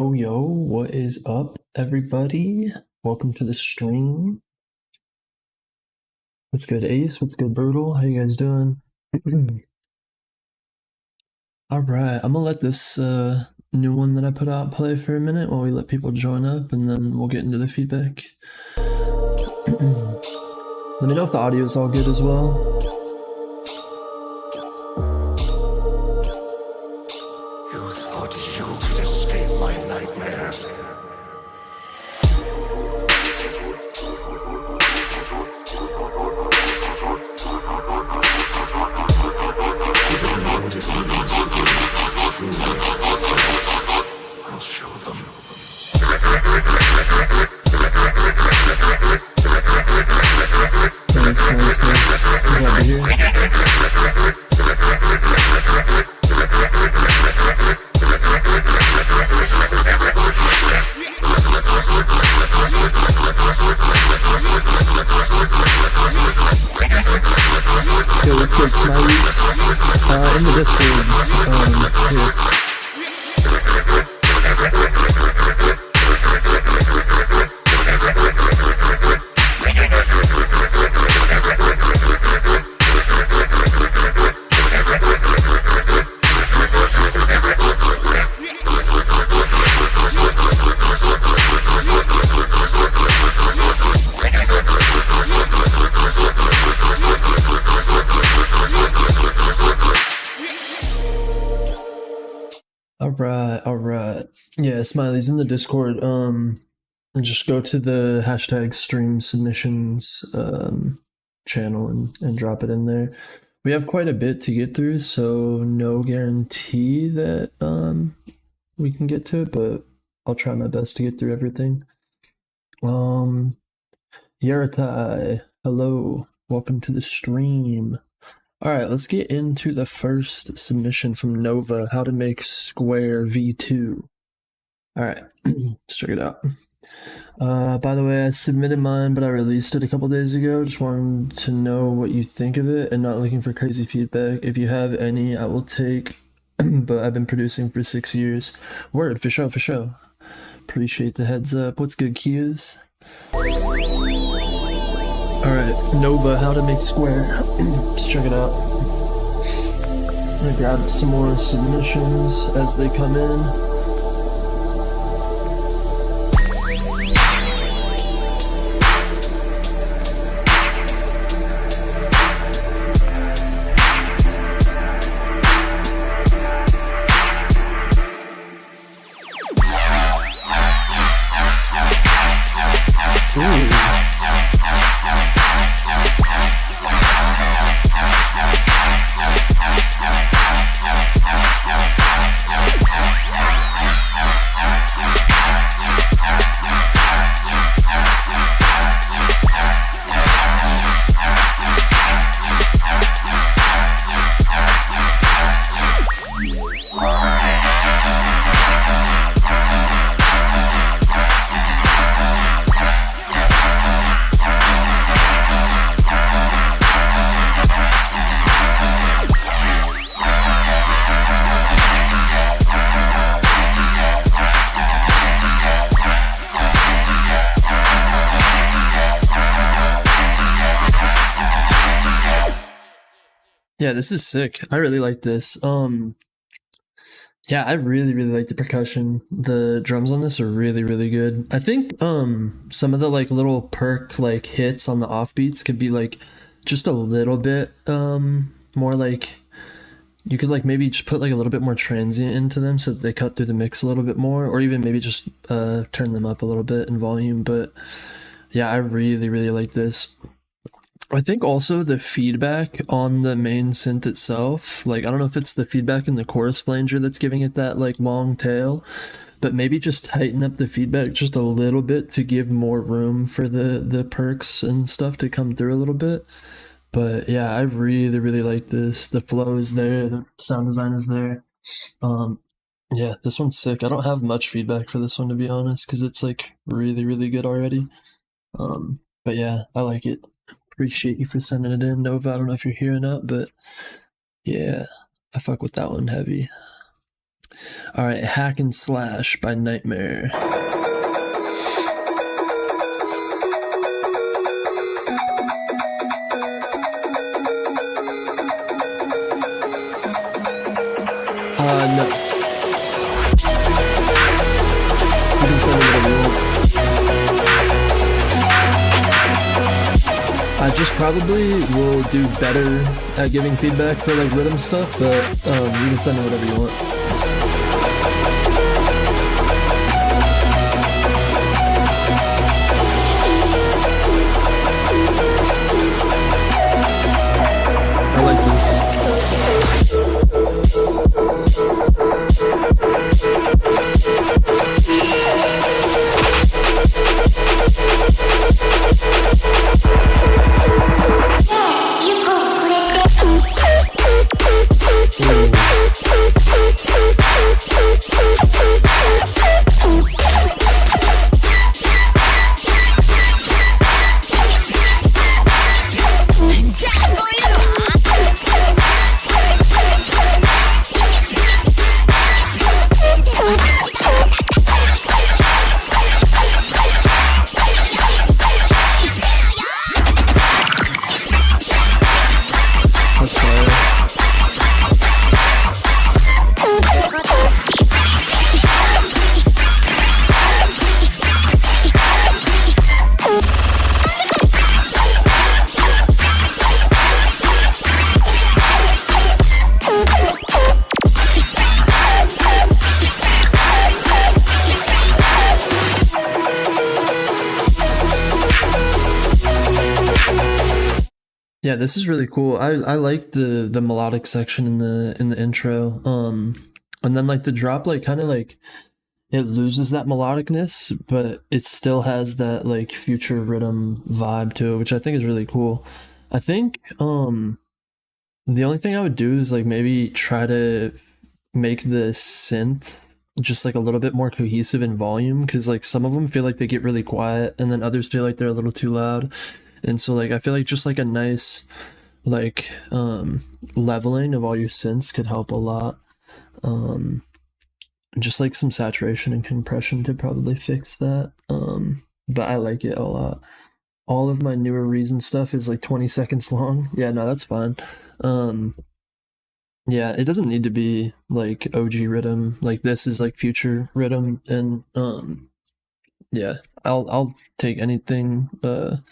Yo, what is up, everybody? Welcome to the stream. What's good, Ace? What's good, Brutal? How you guys doing? Alright, I'm gonna let this new one that I put out play for a minute while we let people join up, and then we'll get into the feedback. Let me know if the audio is all good as well. You thought you could escape my nightmare. You don't know what it means to be truly. I'll show them. Nice. Glad to hear. Yo, what's good, Smileys? In the Discord, here. Alright. Yeah, Smiley's in the Discord. And just go to the hashtag stream submissions channel and drop it in there. We have quite a bit to get through, so no guarantee that we can get to it, but I'll try my best to get through everything. Yaratai, hello, welcome to the stream. Alright, let's get into the first submission from Nova, how to make square V2. Alright, let's check it out. By the way, I submitted mine, but I released it a couple days ago. Just wanted to know what you think of it and not looking for crazy feedback. If you have any, I will take, but I've been producing for 6 years. Word, for sure. Appreciate the heads up. What's good, Kias? Alright, Nova, how to make square. Let's check it out. I'm gonna grab some more submissions as they come in. Yeah, this is sick. I really like this. Yeah, I really like the percussion. The drums on this are really good. I think some of the like little perk like hits on the offbeats could be like just a little bit more like you could like maybe just put like a little bit more transient into them so that they cut through the mix a little bit more, or even maybe just turn them up a little bit in volume. But yeah, I really like this. I think also the feedback on the main synth itself, like I don't know if it's the feedback in the chorus flanger that's giving it that like long tail, but maybe just tighten up the feedback just a little bit to give more room for the perks and stuff to come through a little bit. But yeah, I really like this. The flow is there, the sound design is there. Yeah, this one's sick. I don't have much feedback for this one, to be honest, because it's like really good already. But yeah, I like it. Appreciate you for sending it in, Nova. I don't know if you're here or not, but yeah, I fuck with that one heavy. All right, Hack and Slash by Nightmare. No. You can send it whatever you want. I just probably will do better at giving feedback for like rhythm stuff, but you can send it whatever you want. I like this. Yeah, this is really cool. I like the melodic section in the intro. And then like the drop like kind of like it loses that melodicness, but it still has that like future rhythm vibe to it, which I think is really cool. I think the only thing I would do is like maybe try to make the synth just like a little bit more cohesive in volume, because like some of them feel like they get really quiet and then others feel like they're a little too loud. And so like I feel like just like a nice like leveling of all your synths could help a lot. Just like some saturation and compression could probably fix that. But I like it a lot. All of my newer Reason stuff is like 20 seconds long. Yeah, no, that's fine. Yeah, it doesn't need to be like OG rhythm. Like this is like future rhythm, and yeah, I'll take anything that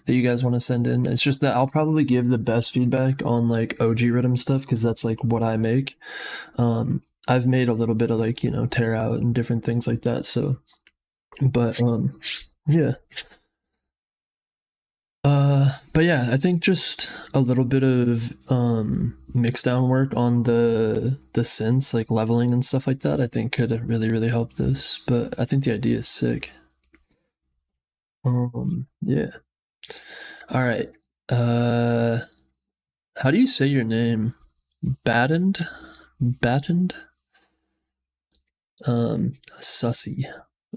you guys want to send in. It's just that I'll probably give the best feedback on like OG rhythm stuff because that's like what I make. I've made a little bit of like, you know, tear out and different things like that. So, but yeah. But yeah, I think just a little bit of mix down work on the synths, like leveling and stuff like that, I think could really help this. But I think the idea is sick. Yeah. All right. How do you say your name? Battened? Sussy.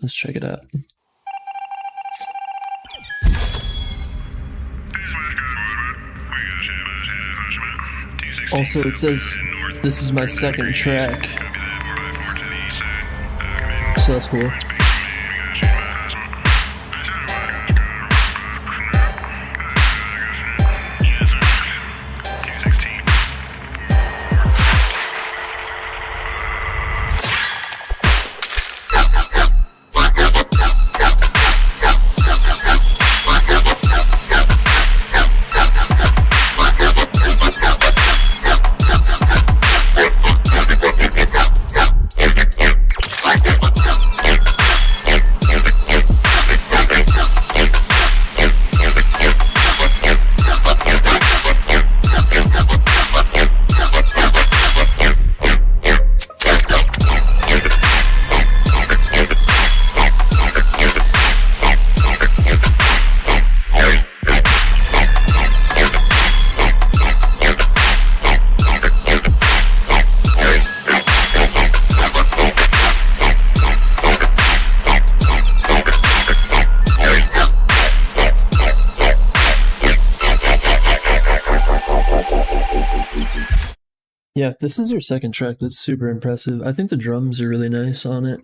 Let's check it out. Also, it says this is my second track, so that's cool. Yeah, if this is your second track, that's super impressive. I think the drums are really nice on it.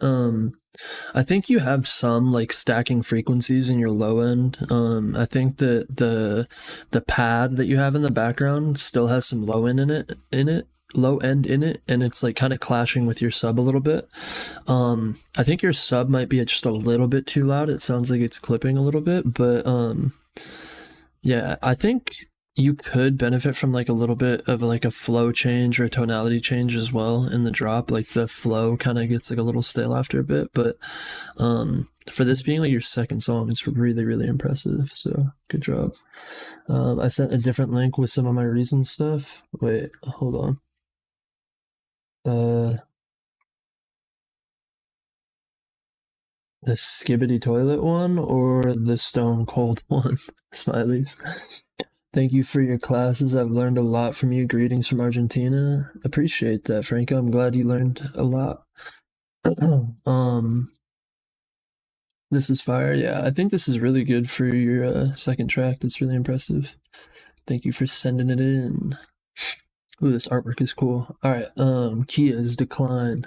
I think you have some like stacking frequencies in your low end. I think that the pad that you have in the background still has some low end in it, and it's like kind of clashing with your sub a little bit. I think your sub might be just a little bit too loud. It sounds like it's clipping a little bit, but yeah, I think you could benefit from like a little bit of like a flow change or a tonality change as well in the drop. Like the flow kind of gets like a little stale after a bit, but for this being like your second song, it's really, really impressive. So good job. I sent a different link with some of my Reason stuff. Wait, hold on. The Skibbity Toilet one or the Stone Cold one? Smileys. Thank you for your classes. I've learned a lot from you. Greetings from Argentina. Appreciate that, Franco. I'm glad you learned a lot. This is fire. Yeah, I think this is really good for your second track. That's really impressive. Thank you for sending it in. Ooh, this artwork is cool. All right, Kia's Decline.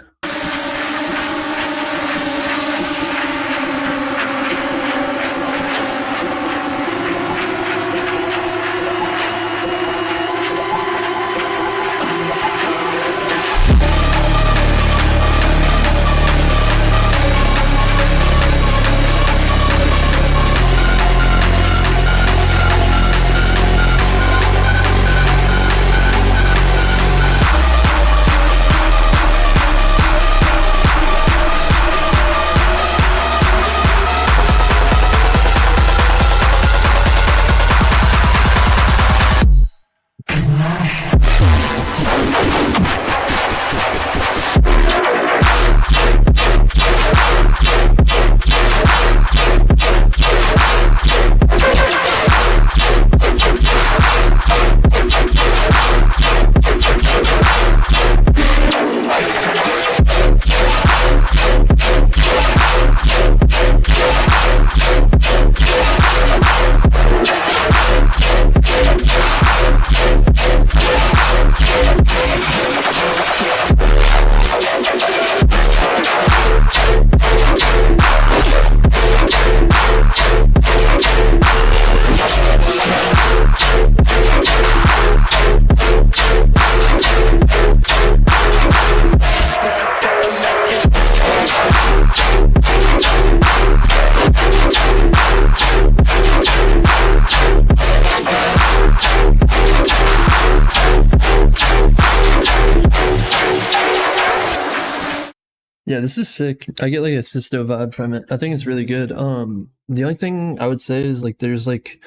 Yeah, this is sick. I get like a Sisto vibe from it. I think it's really good. The only thing I would say is like there's like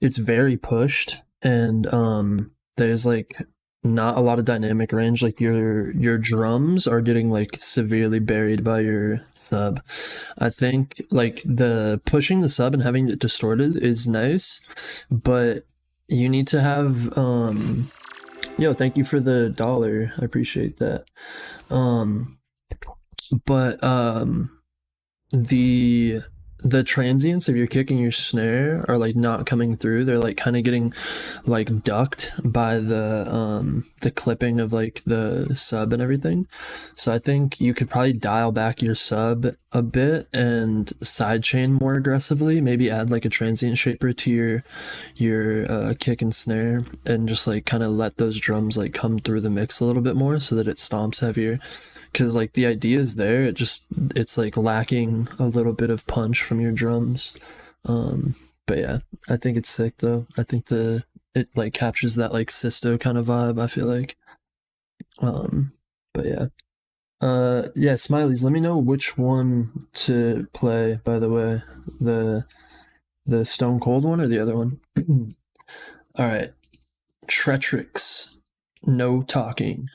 it's very pushed and there's like not a lot of dynamic range. Like your drums are getting like severely buried by your sub. I think like the pushing the sub and having it distorted is nice, but you need to have yo, thank you for the $1. I appreciate that. But the transients of your kick and your snare are like not coming through. They're like kind of getting like ducked by the clipping of like the sub and everything. So I think you could probably dial back your sub a bit and sidechain more aggressively. Maybe add like a transient shaper to your kick and snare, and just like kind of let those drums like come through the mix a little bit more so that it stomps heavier. Because like the idea is there, it's like lacking a little bit of punch from your drums. But yeah, I think it's sick though. I think it like captures that like Sisto kind of vibe, I feel like. But yeah. Yeah, Smileys, let me know which one to play, by the way. The Stone Cold one or the other one? Alright. Tretrix. No talking.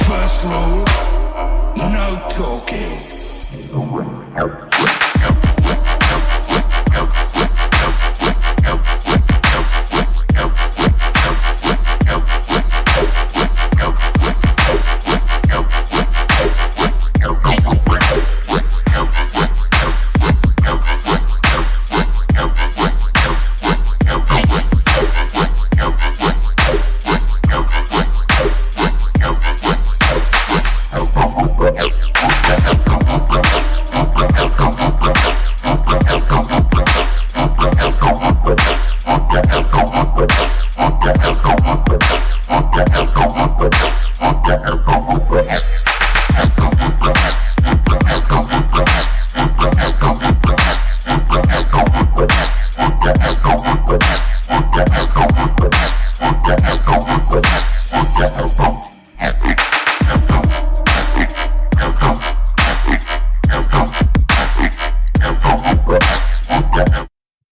First rule, no talking.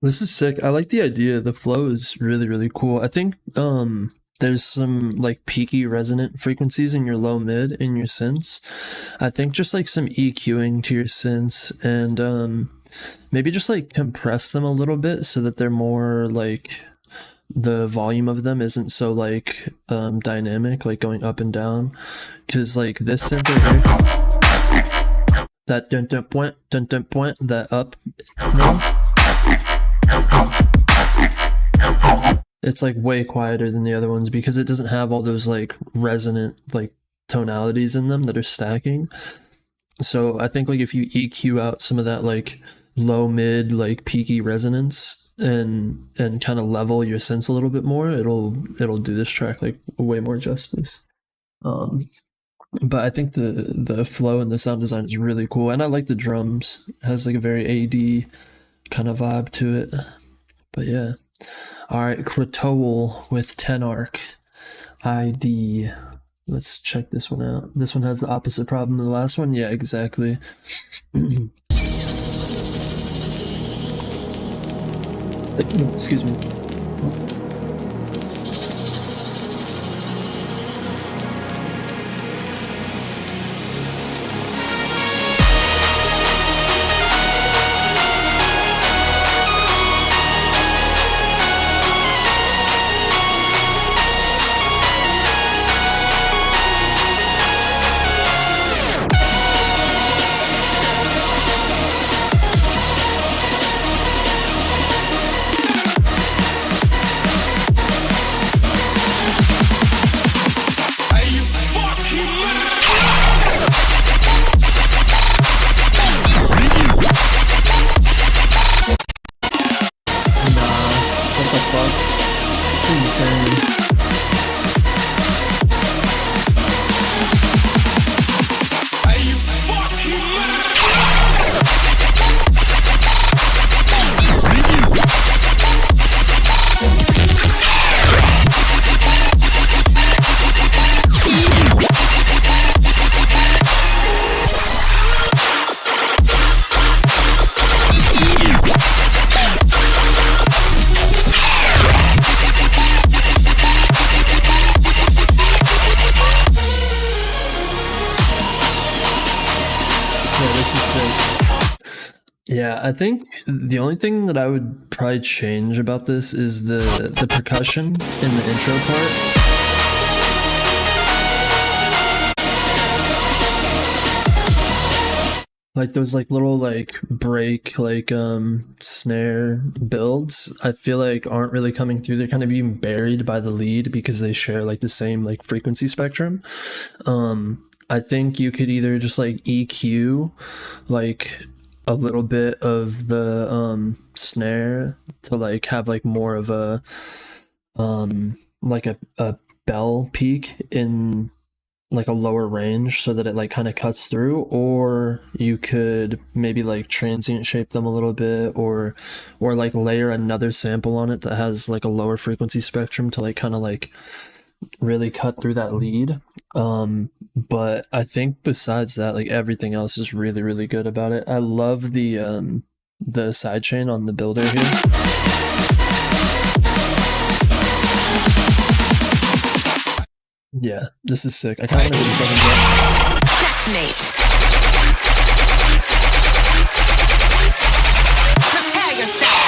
This is sick. I like the idea. The flow is really, really cool. I think there's some like peaky resonant frequencies in your low mid in your synths. I think just like some EQing to your synths and maybe just like compress them a little bit so that they're more like the volume of them isn't so like dynamic, like going up and down. Cause like this synth right here, that dun dun point, that up one, it's like way quieter than the other ones because it doesn't have all those like resonant like tonalities in them that are stacking. So I think like if you EQ out some of that like low mid like peaky resonance and kind of level your sense a little bit more, it'll do this track like way more justice. Um, but I think the flow and the sound design is really cool, and I like the drums. It has like a very AD kind of vibe to it. But yeah. All right, Kratowel with 10 arc ID. Let's check this one out. This one has the opposite problem of the last one. Yeah, exactly. Excuse me. What the fuck? Insane. Yeah, this is sick. Yeah, I think the only thing that I would probably change about this is the percussion in the intro part. Like those like little like break like snare builds, I feel like aren't really coming through. They're kind of being buried by the lead because they share like the same like frequency spectrum. I think you could either just like EQ like a little bit of the snare to like have like more of a like a bell peak in like a lower range so that it like kind of cuts through, or you could maybe like transient shape them a little bit, or like layer another sample on it that has like a lower frequency spectrum to like kind of like really cut through that lead. But I think besides that, like everything else is really, really good about it. I love the sidechain on the builder here. Yeah, this is sick. I kind of want to do something. Checkmate. Prepare yourself.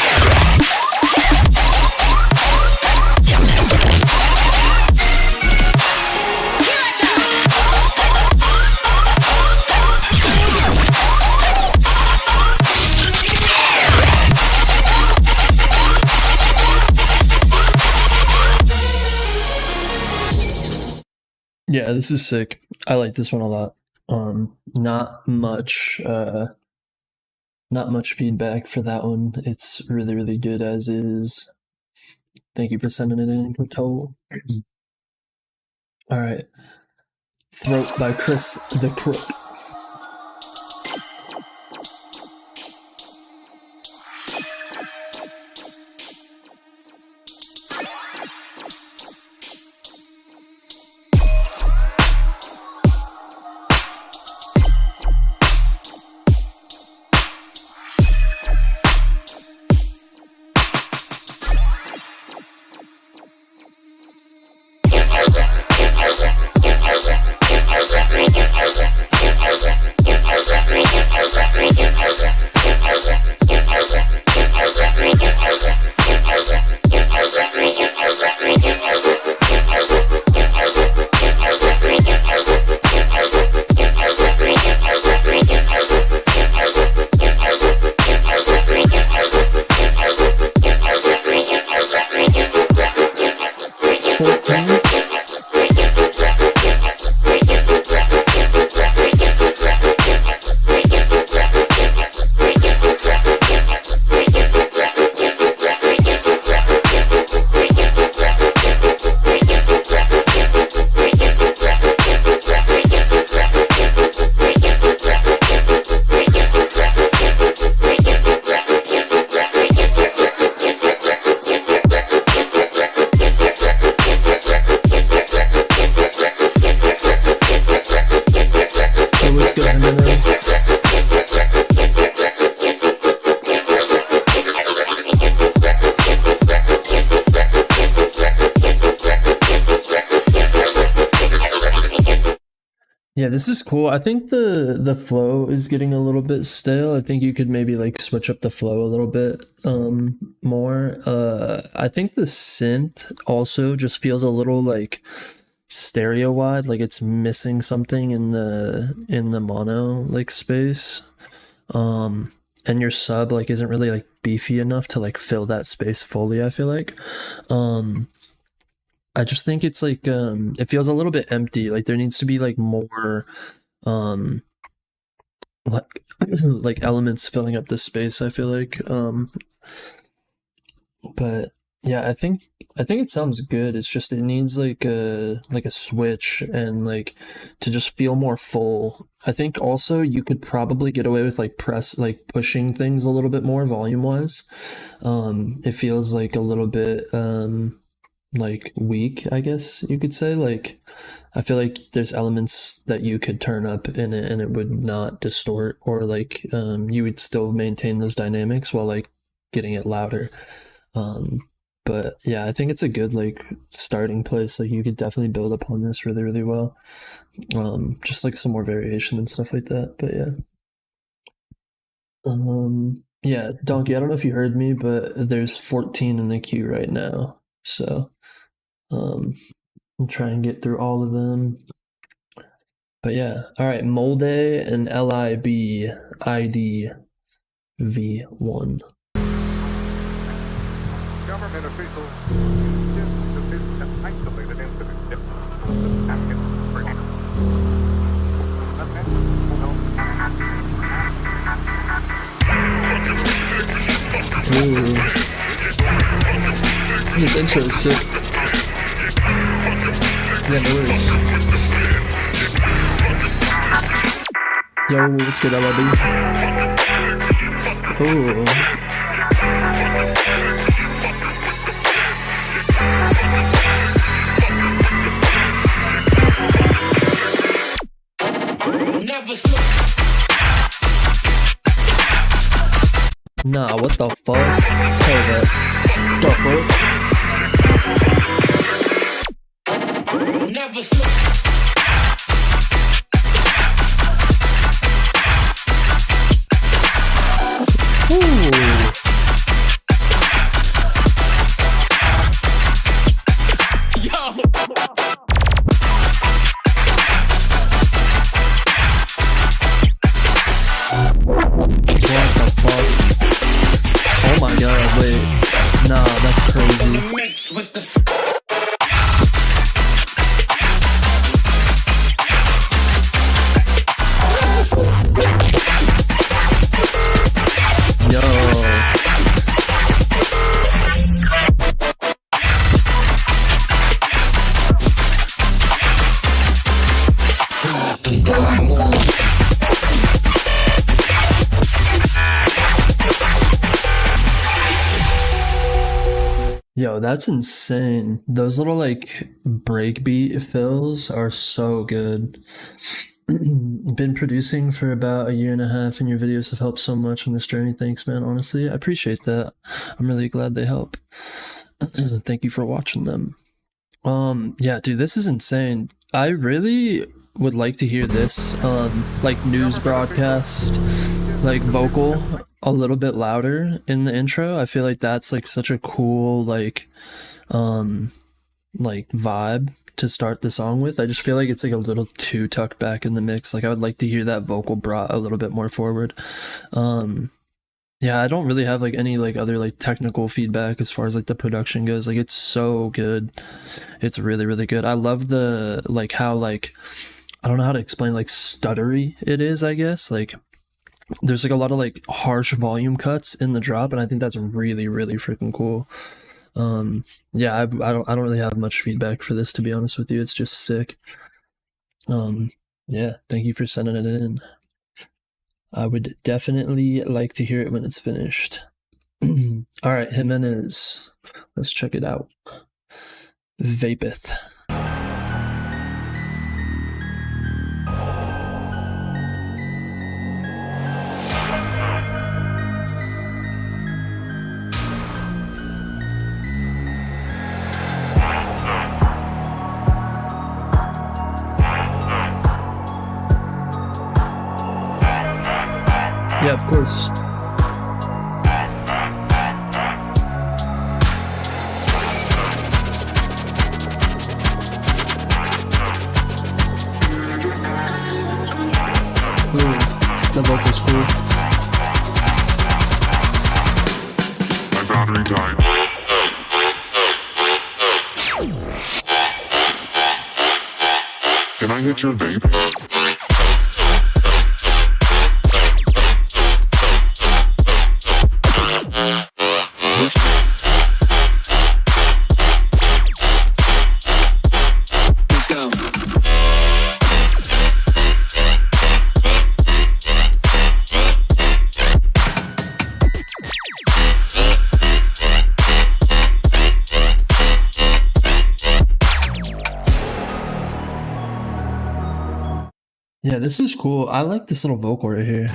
Yeah, this is sick. I like this one a lot. Not much feedback for that one. It's really, really good as is. I Thank you for sending it in, Toll. All right. Throat by Chris the Crook. Yeah, this is cool. I think the flow is getting a little bit stale. I think you could maybe like switch up the flow a little bit more. I think the synth also just feels a little like stereo wide, like it's missing something in the mono like space. And your sub like isn't really like beefy enough to like fill that space fully, I feel like. I just think it's like it feels a little bit empty. Like there needs to be like more like like elements filling up this space, I feel like. But yeah, I think it sounds good. It's just it needs like a switch and like to just feel more full. I think also you could probably get away with like pushing things a little bit more volume wise. It feels like a little bit like weak, I guess you could say. Like I feel like there's elements that you could turn up in it and it would not distort, or like you would still maintain those dynamics while like getting it louder. But yeah, I think it's a good like starting place. Like you could definitely build upon this really, really well. Just like some more variation and stuff like that. But yeah. Yeah, Donkey, I don't know if you heard me, but there's 14 in the queue right now. So I'll try and get through all of them. But yeah, all right, Molde and LIB V1. Government officials insist that this is an isolated incident different from the Afghan break. Ooh. This intro is sick. Yeah, no worries. Yo, what's good, LIB? Oh. Nah, what the fuck? Hold that. The fuck? Never slip. With the Yo, that's insane. Those little like breakbeat fills are so good. Been producing for about a year and a half, and your videos have helped so much on this journey. Thanks, man. Honestly, I appreciate that. I'm really glad they help. Thank you for watching them. Yeah, dude, this is insane. I really would like to hear this like news broadcast like vocal a little bit louder in the intro. I feel like that's like such a cool like vibe to start the song with. I just feel like it's like a little too tucked back in the mix. Like I would like to hear that vocal brought a little bit more forward. Yeah, I don't really have like any like other like technical feedback as far as like the production goes. Like it's so good. It's really, really good. I love the like how like I don't know how to explain like stuttery it is, I guess. Like there's like a lot of like harsh volume cuts in the drop, and I think that's really, really freaking cool. Yeah, I don't really have much feedback for this, to be honest with you. It's just sick. Yeah, thank you for sending it in. I would definitely like to hear it when it's finished. All right, Jimenez. Let's check it out. Vapeth. Yeah, of course. Ooh, the vocal's cool. My battery died. Can I hit your vape? Yeah, this is cool. I like this little vocal right here.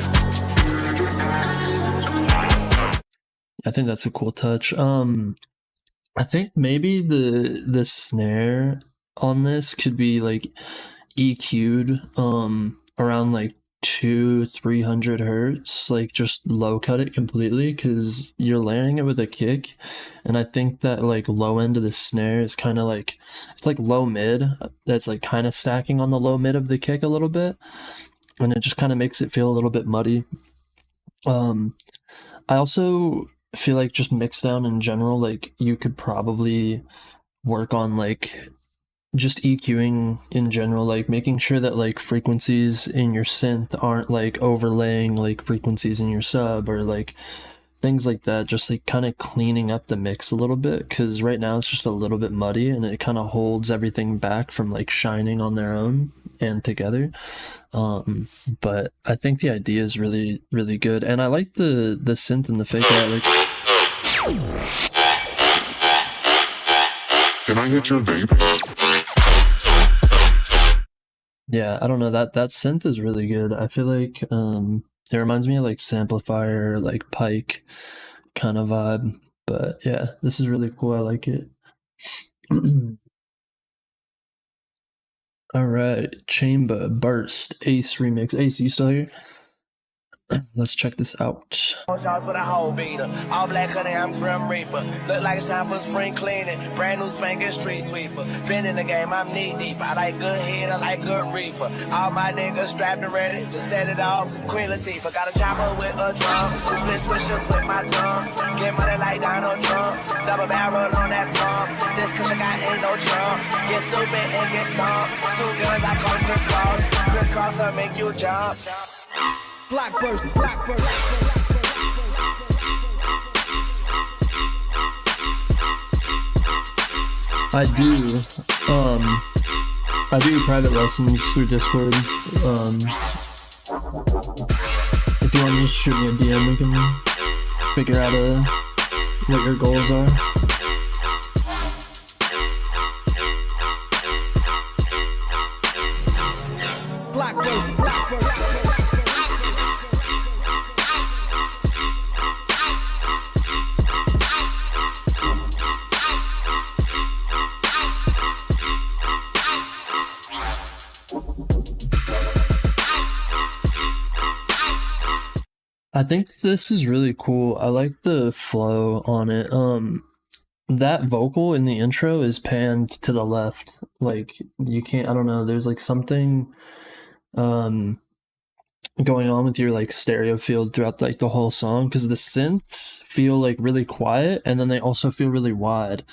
I think that's a cool touch. I think maybe the snare on this could be like EQ'd around like 200-300 hertz, like just low cut it completely, because you're layering it with a kick, and I think that like low end of the snare is kind of like, it's like low mid that's like kind of stacking on the low mid of the kick a little bit, and it just kind of makes it feel a little bit muddy. I also feel like just mix down in general, like you could probably work on like just EQing in general, like making sure that like frequencies in your synth aren't like overlaying like frequencies in your sub, or like things like that, just like kind of cleaning up the mix a little bit, because right now it's just a little bit muddy and it kind of holds everything back from like shining on their own and together. But I think the idea is really, really good, and I like the synth and the fake out. Like, Can I hit your vape? yeah, I don't know, that synth is really good. I feel like it reminds me of like Samplifier, like Pike kind of vibe. But yeah, this is really cool. I like it. All right, Chamber Burst Ace remix. Ace, you still here? Let's check this out. Shots with a whole beater. All black honey, I'm Grim Reaper. Look like it's time for spring cleaning. Brand new spanking street sweeper. Been in the game, I'm knee deep. I like good head, I like good reefer. All my niggas strapped and ready to set it off. Queen Latifah got a chopper with a drum. Split swishers with my thumb. Get money like Donald Trump. Double barrel on that plum. This cushion got ain't no Trump. Get stupid and get stomped. Two guns, I call it crisscross. Crisscross, I make you jump. Black burst, black burst. I do private lessons through Discord. If you want to just shoot me a DM, we can figure out what your goals are. I think this is really cool. I like the flow on it. That vocal in the intro is panned to the left. Like you can't, I don't know, there's like something um going on with your like stereo field throughout like the whole song because the synths feel like really quiet and then they also feel really wide.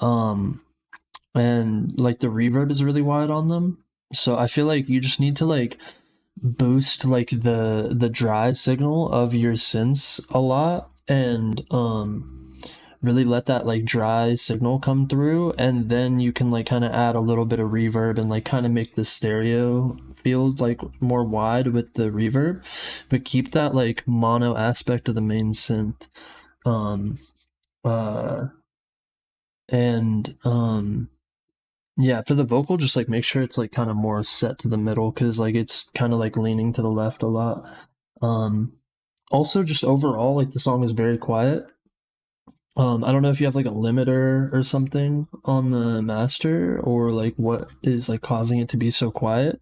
Um and like the reverb is really wide on them. So I feel like you just need to like boost like the dry signal of your synths a lot and really let that like dry signal come through and then you can like kind of add a little bit of reverb and like kind of make the stereo field like more wide with the reverb but keep that like mono aspect of the main synth um uh and yeah, for the vocal just like make sure it's like kind of more set to the middle because like it's kind of like leaning to the left a lot. Also just overall like the song is very quiet. I don't know if you have like a limiter or something on the master or like what is like causing it to be so quiet,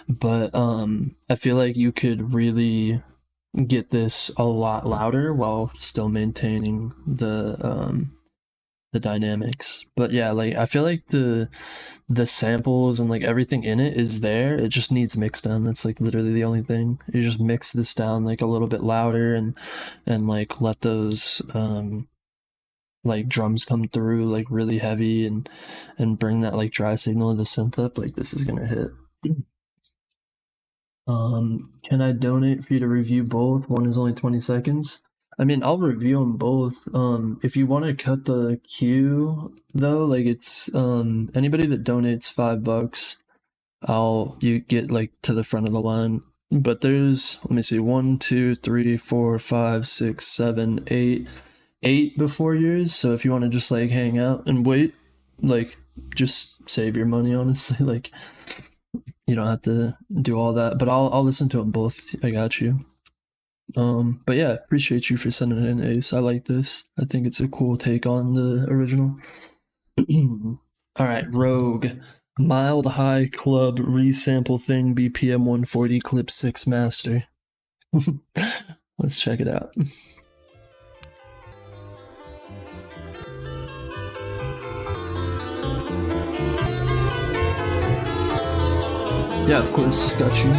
but I feel like you could really get this a lot louder while still maintaining the dynamics. But yeah, like I feel like the samples and like everything in it is there. It just needs mixed down. That's like literally the only thing. You just mix this down like a little bit louder and like let those like drums come through like really heavy and bring that like dry signal of the synth up. Like this is gonna hit. Can I donate for you to review both? One is only 20 seconds. I mean, I'll review them both. If you want to cut the queue though, like it's anybody that donates $5, you get like to the front of the line. But there's let me see, 1, 2, 3, 4, 5, 6, 7, 8 before yours. So if you want to just like hang out and wait, like just save your money. Honestly, like you don't have to do all that. But I'll listen to them both. I got you. But yeah, appreciate you for sending it in, Ace. I like this. I think it's a cool take on the original. All right, Rogue. Mild High Club resample thing BPM 140 clip 6 master. Let's check it out. Yeah, of course, got you.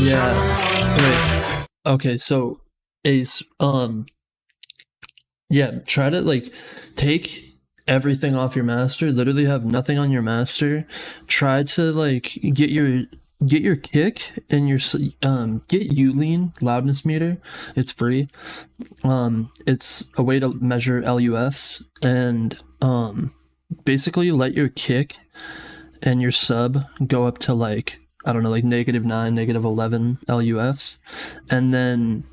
Yeah. Wait. Okay, so Ace, yeah, try to like take everything off your master, literally have nothing on your master. Try to like get your kick and your get Ulean loudness meter. It's free. It's a way to measure LUFs and basically let your kick and your sub go up to like I don't know, like -9, -11 LUFs, and then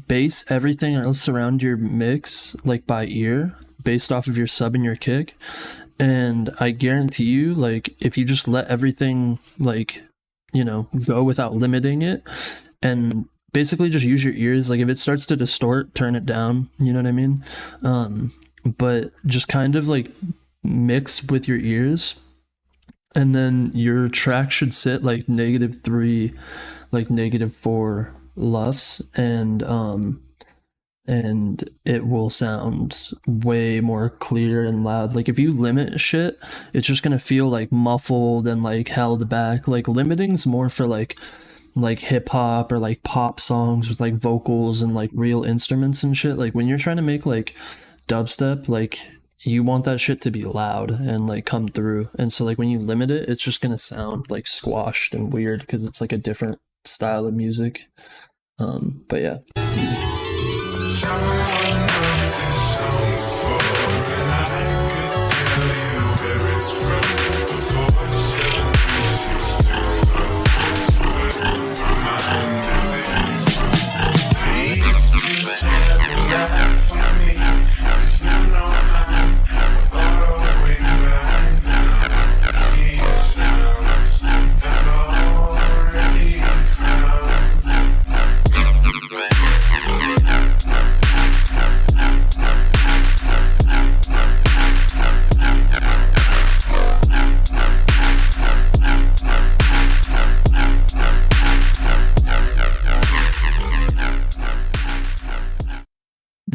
base everything else around your mix like by ear based off of your sub and your kick. And I guarantee you, like if you just let everything like, you know, go without limiting it and basically just use your ears, like if it starts to distort, turn it down, you know what I mean? But just kind of like mix with your ears. And then your track should sit like -3, like -4 LUFs, and it will sound way more clear and loud. Like if you limit shit, it's just gonna feel like muffled and like held back. Like limiting's more for like hip hop or like pop songs with like vocals and like real instruments and shit. Like when you're trying to make like dubstep, like you want that shit to be loud and like come through. And so like when you limit it, it's just gonna sound like squashed and weird because it's like a different style of music. But yeah.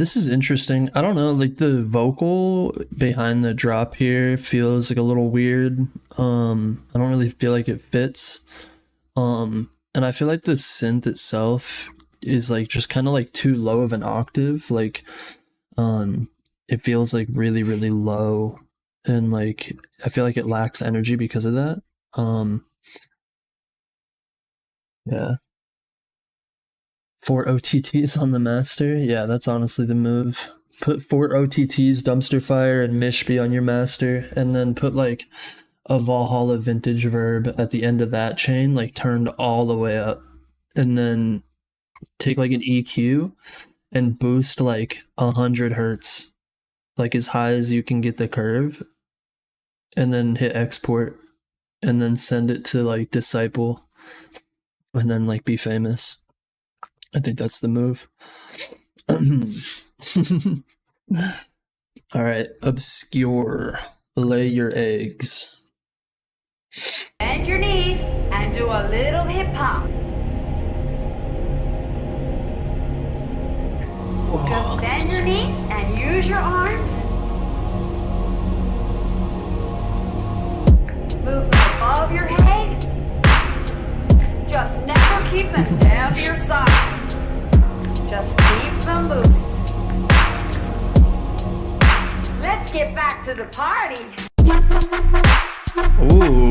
This is interesting. I don't know, like the vocal behind the drop here feels like a little weird. I don't really feel like it fits. And I feel like the synth itself is like just kind of like too low of an octave. Like, it feels like really, really low, and like I feel like it lacks energy because of that. Yeah. 4 OTTs on the master. Yeah, that's honestly the move. Put 4 OTTs, Dumpster Fire, and Mishby on your master, and then put like a Valhalla Vintage Verb at the end of that chain, like turned all the way up. And then take like an EQ and boost like 100 hertz, like as high as you can get the curve. And then hit export. And then send it to like Disciple. And then like be famous. I think that's the move. All right, Obscure. Lay your eggs. Bend your knees and do a little hip hop. Just bend your knees and use your arms. Move them above your head. Just never keep them down to your side. Just keep them moving. Let's get back to the party. Ooh.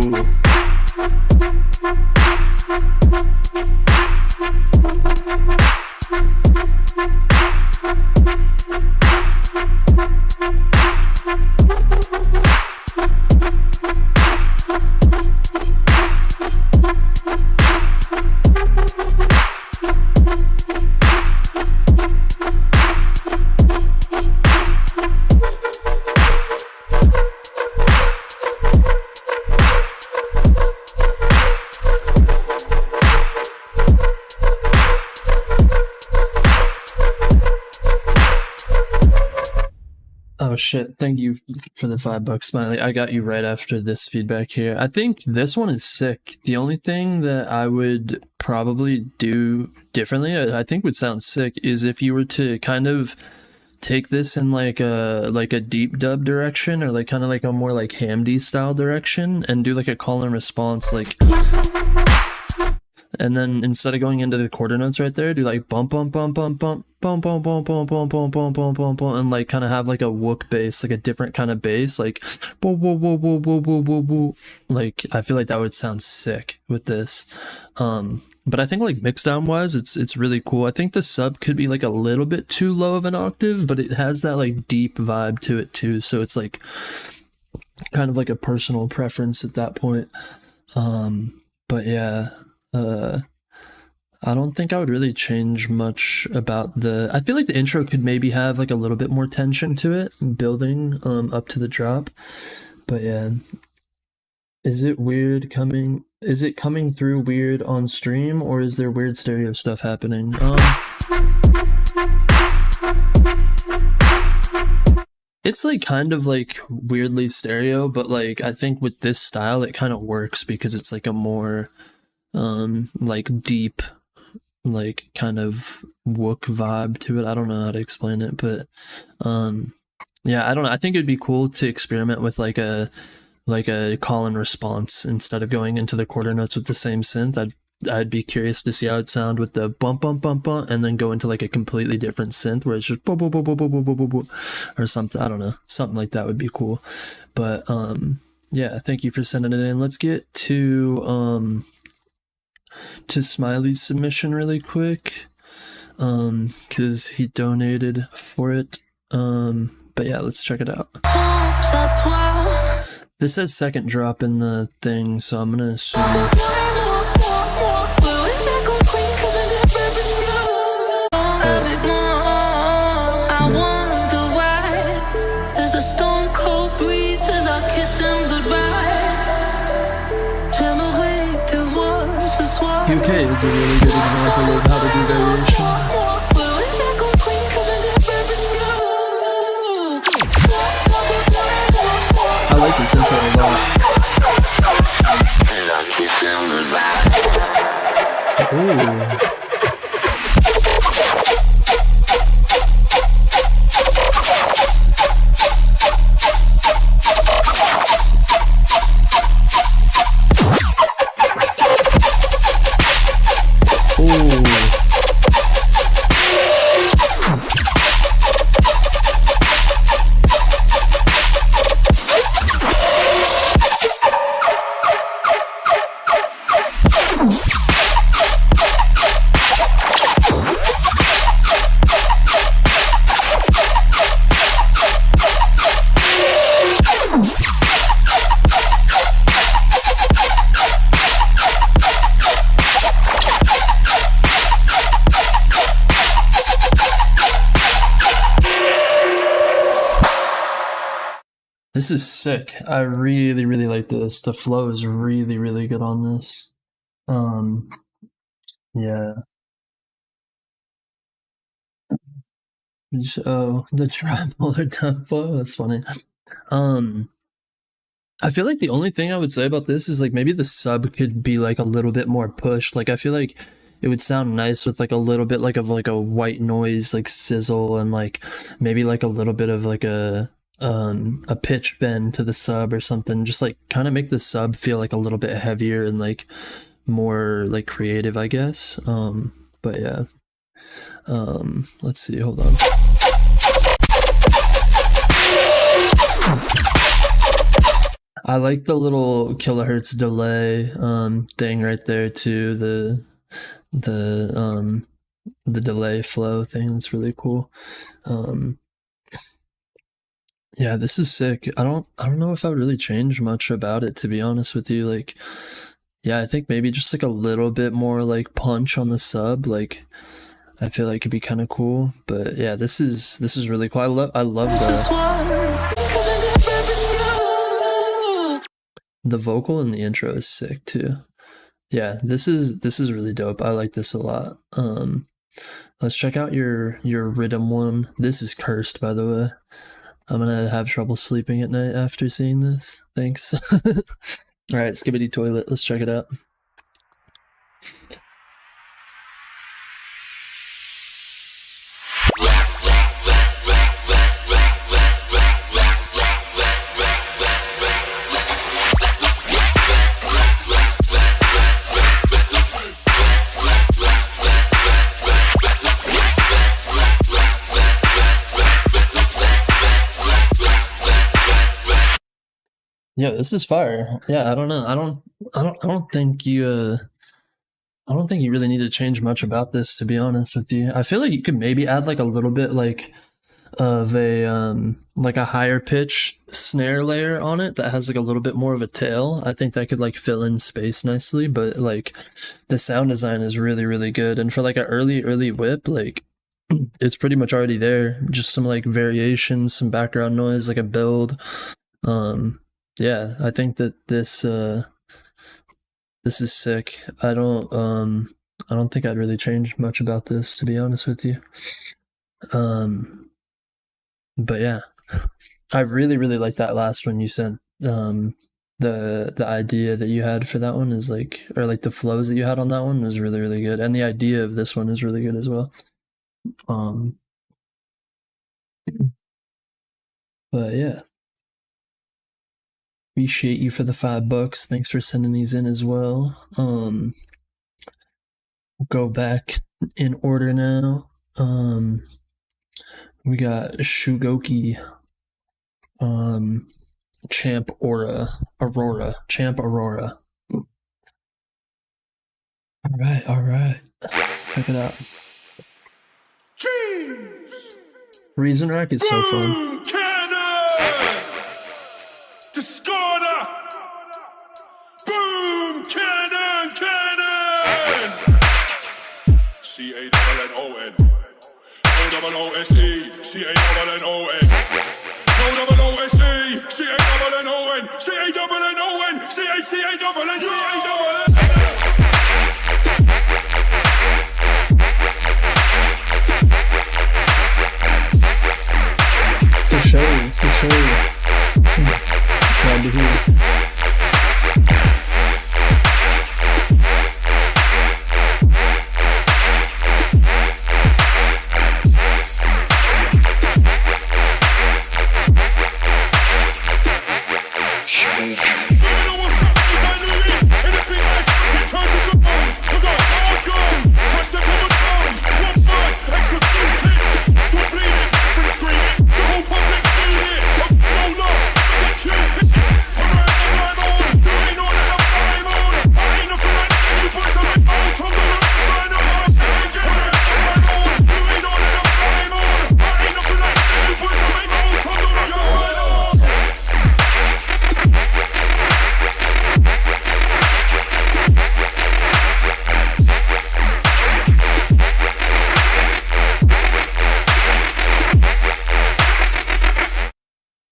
Oh shit, thank you for the $5, Smiley. I got you right after this feedback here. I think this one is sick. The only thing that I would probably do differently, I think would sound sick, is if you were to kind of take this in like a deep dub direction, or like kind of like a more like Hamdi style direction, and do like a call and response, like, and then instead of going into the quarter notes right there, do like bump bump bump bump bump bump bump bump bump bump bump bump bump bump bump, and like kind of have like a wook bass, like a different kind of bass, like whoa whoa whoa whoa whoa whoa whoa whoa. Like I feel like that would sound sick with this. But I think like mixdown wise, it's really cool. I think the sub could be like a little bit too low of an octave, but it has that like deep vibe to it too. So it's like kind of like a personal preference at that point. But yeah. I don't think I would really change much about I feel like the intro could maybe have like a little bit more tension to it, building up to the drop. But yeah. Is it coming through weird on stream, or is there weird stereo stuff happening? It's like kind of like weirdly stereo, but like I think with this style it kind of works because it's like a more like deep, like kind of wook vibe to it. I don't know how to explain it, but yeah, I don't know. I think it'd be cool to experiment with like a call and response instead of going into the quarter notes with the same synth. I'd be curious to see how it sound with the bump bump bump bump, and then go into like a completely different synth where it's just boop, boop, boop, boop, boop, boop, boop, boop, or something. I don't know, something like that would be cool. But yeah, thank you for sending it in. Let's get to Smiley's submission really quick, because he donated for it. But yeah, let's check it out. This says second drop in the thing, so I'm gonna assume UK is a really good example of how to do variation. I like this intro a lot. Ooh. This is sick. I really, really like this. The flow is really, really good on this. Um, yeah. Oh, the tripolar tempo. That's funny. Um, I feel like the only thing I would say about this is like maybe the sub could be like a little bit more pushed. Like I feel like it would sound nice with like a little bit like of like a white noise like sizzle and like maybe like a little bit of like a pitch bend to the sub or something. Just like kind of make the sub feel like a little bit heavier and like more like creative, I guess. But yeah. Let's see, hold on. I like the little kilohertz delay thing right there too. The delay flow thing. That's really cool. Yeah, this is sick. I don't know if I would really change much about it, to be honest with you. Like, yeah, I think maybe just like a little bit more like punch on the sub. Like, I feel like it'd be kind of cool. But yeah, this is really cool. I love the vocal in the intro is sick too. Yeah, this is really dope. I like this a lot. Let's check out your RIDDIM one. This is cursed, by the way. I'm gonna have trouble sleeping at night after seeing this. Thanks. All right, Skibbity Toilet. Let's check it out. Yeah, this is fire. Yeah, I don't know. I don't think you really need to change much about this, to be honest with you. I feel like you could maybe add like a little bit like of a higher pitch snare layer on it that has like a little bit more of a tail. I think that could like fill in space nicely, but like the sound design is really, really good. And for like an early whip, like it's pretty much already there. Just some like variations, some background noise, like a build. Yeah, I think that this is sick. I don't think I'd really change much about this, to be honest with you. But yeah, I really, really like that last one you sent. The idea that you had for that one is like, or like the flows that you had on that one was really, really good, and the idea of this one is really good as well. But yeah. Appreciate you for the $5. Thanks for sending these in as well. Go back in order now. We got Shugoki, Champ Aurora. Champ Aurora. All right. Check it out. Cheese! Reason Rack is so fun. Boom! Cannon! Discorder! Boom! Cannon! Cannon! C-A-N-N-O-N O-double-O-S-E C-A-N-N-O-N O-double-O-S-E C-A-N-N-O-N C-A-N-N-O-N C-A-C-A-N-N C-A-N-N-O-N For sure. Glad to hear.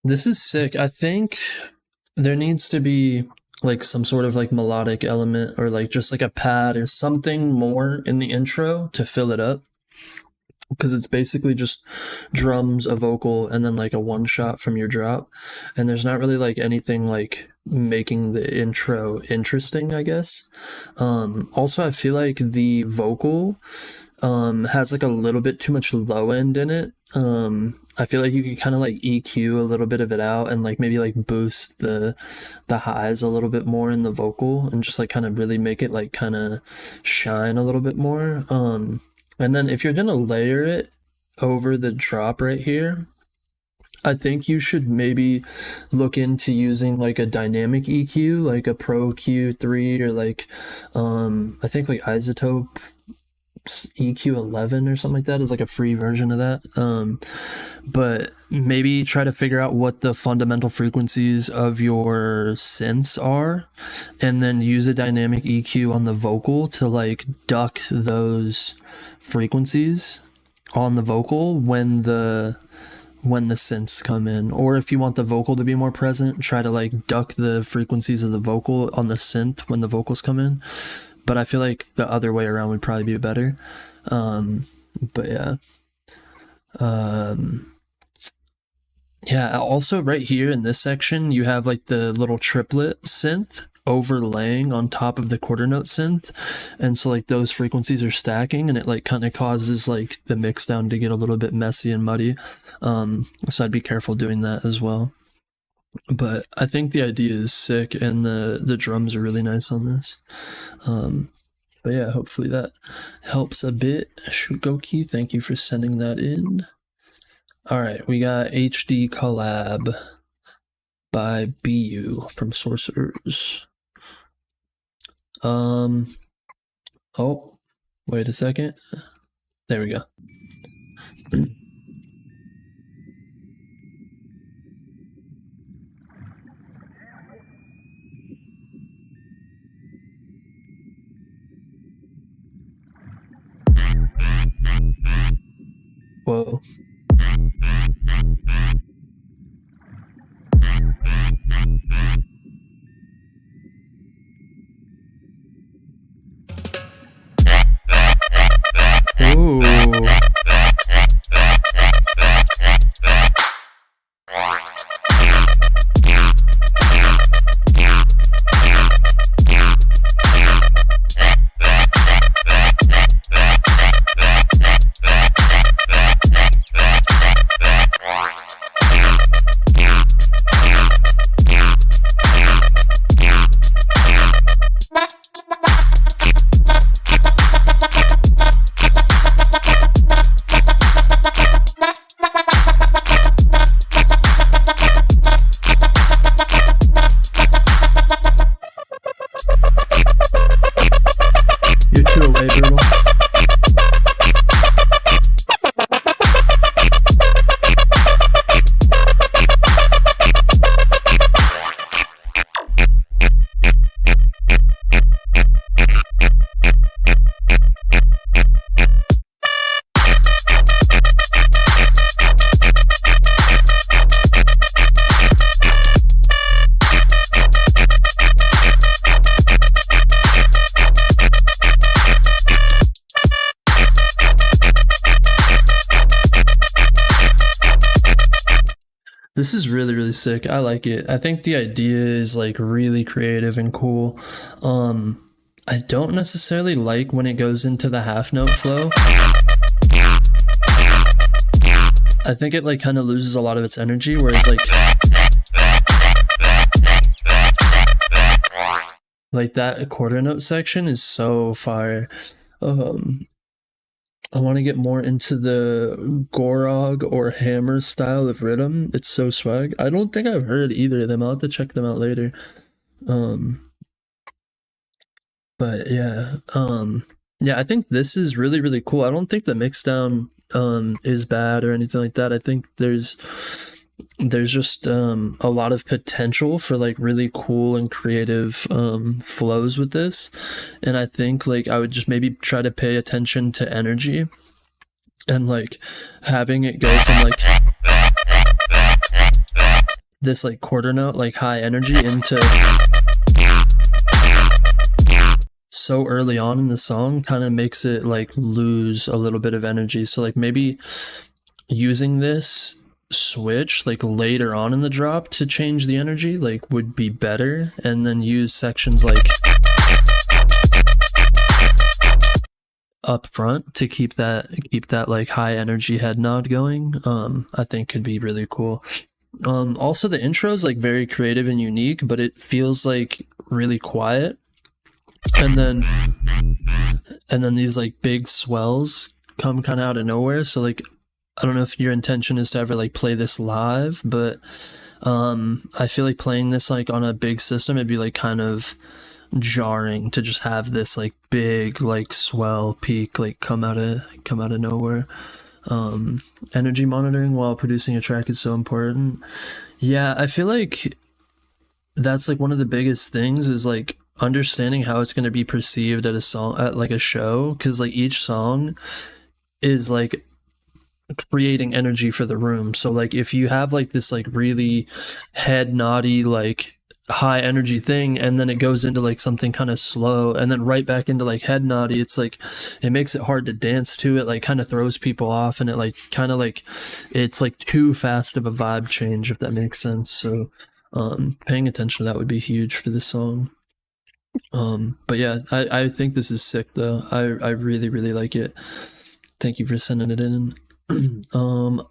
This is sick. I think there needs to be like some sort of like melodic element or like just like a pad or something more in the intro to fill it up. Because it's basically just drums, a vocal, and then like a one shot from your drop. And there's not really like anything like making the intro interesting, I guess. Also, I feel like the vocal has like a little bit too much low end in it. I feel like you could kind of like EQ a little bit of it out and like maybe like boost the highs a little bit more in the vocal and just like kind of really make it like kind of shine a little bit more. And then if you're gonna layer it over the drop right here, I think you should maybe look into using like a dynamic EQ, like a Pro Q3 or like I think like Isotope EQ11 or something like that is like a free version of that. But maybe try to figure out what the fundamental frequencies of your synths are and then use a dynamic EQ on the vocal to like duck those frequencies on the vocal when the synths come in. Or if you want the vocal to be more present, try to like duck the frequencies of the vocal on the synth when the vocals come in. But I feel like the other way around would probably be better. But yeah. Yeah, also right here in this section, you have like the little triplet synth overlaying on top of the quarter note synth. And so like those frequencies are stacking and it like kind of causes like the mix down to get a little bit messy and muddy. So I'd be careful doing that as well. But I think the idea is sick and the drums are really nice on this. But yeah, hopefully that helps a bit. Shugoki, thank you for sending that in. Alright, we got HD Collab by BU from Sorcerers. Oh, wait a second. There we go. Whoa. Ooh. You're too away, Brutal. This is really, really sick. I like it. I think the idea is like really creative and cool. I don't necessarily like when it goes into the half note flow. I think it like kind of loses a lot of its energy, whereas like that quarter note section is so fire. I want to get more into the Gorog or Hammer style of RIDDIM. It's so swag. I don't think I've heard either of them. I'll have to check them out later. But yeah. Yeah, I think this is really, really cool. I don't think the mixdown is bad or anything like that. I think there's just a lot of potential for like really cool and creative flows with this, and I think like I would just maybe try to pay attention to energy and like having it go from like this like quarter note, like high energy into so early on in the song kind of makes it like lose a little bit of energy. So like maybe using this switch like later on in the drop to change the energy like would be better, and then use sections like up front to keep that like high energy head nod going. I think could be really cool. Also the intro is like very creative and unique, but it feels like really quiet, and then these like big swells come kind of out of nowhere. So like I don't know if your intention is to ever like play this live, but I feel like playing this like on a big system, it'd be like kind of jarring to just have this like big like swell peak like come out of nowhere. Energy monitoring while producing a track is so important. Yeah, I feel like that's like one of the biggest things is like understanding how it's going to be perceived at like a show, because like each song is like creating energy for the room. So like if you have like this like really head noddy like high energy thing, and then it goes into like something kind of slow, and then right back into like head noddy, it's like it makes it hard to dance to. It like kind of throws people off, and it like kind of like it's like too fast of a vibe change, if that makes sense. So paying attention to that would be huge for this song. But yeah, I think this is sick though. I really really like it. Thank you for sending it in.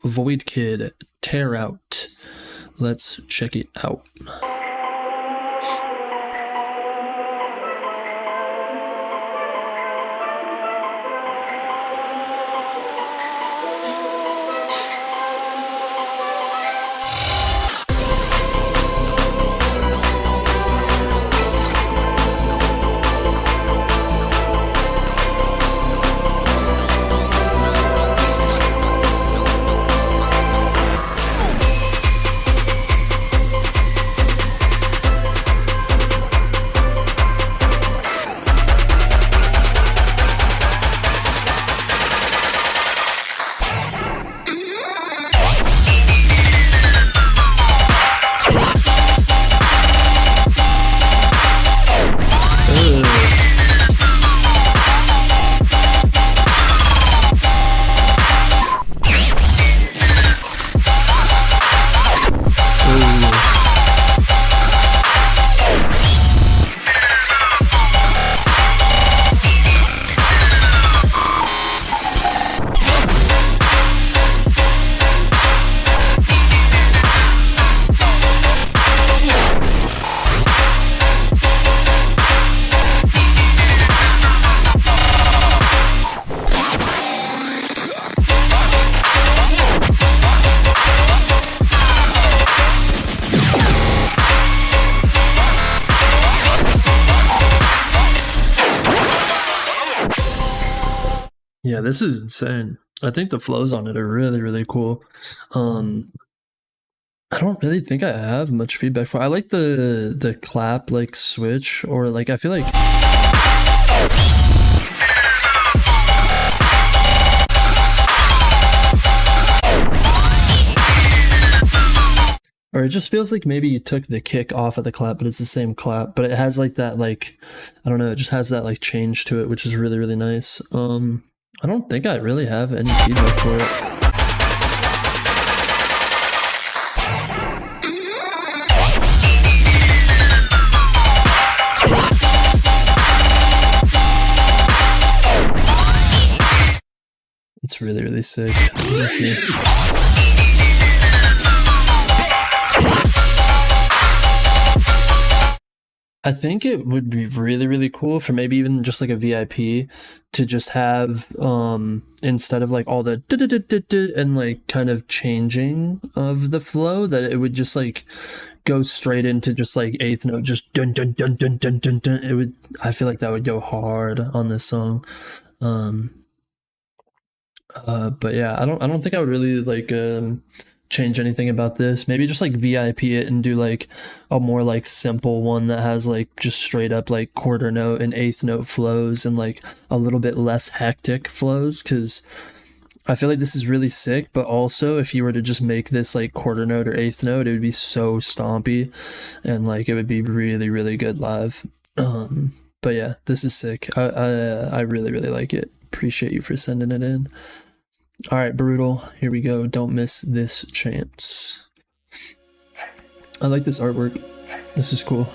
Void Kid, Tear Out. Let's check it out. Yeah, this is insane. I think the flows on it are really, really cool. I don't really think I have much feedback for. I like the clap like switch, or like I feel like or it just feels like maybe you took the kick off of the clap, but it's the same clap, but it has like that like I don't know, it just has that like change to it, which is really, really nice. I don't think I really have any feedback for it. It's really, really sick. Let me see. I think it would be really, really cool for maybe even just like a VIP to just have instead of like all the and like kind of changing of the flow, that it would just like go straight into just like eighth note, just dun dun dun dun dun dun dun. It would, I feel like that would go hard on this song. But yeah, I don't think I would really like change anything about this. Maybe just like VIP it and do like a more like simple one that has like just straight up like quarter note and eighth note flows and like a little bit less hectic flows, because I feel like this is really sick, but also if you were to just make this like quarter note or eighth note, it would be so stompy and like it would be really, really good live. But yeah, this is sick. I really, really like it. Appreciate you for sending it in. All right, Brutal, here we go. Don't miss this chance. I like this artwork. This is cool.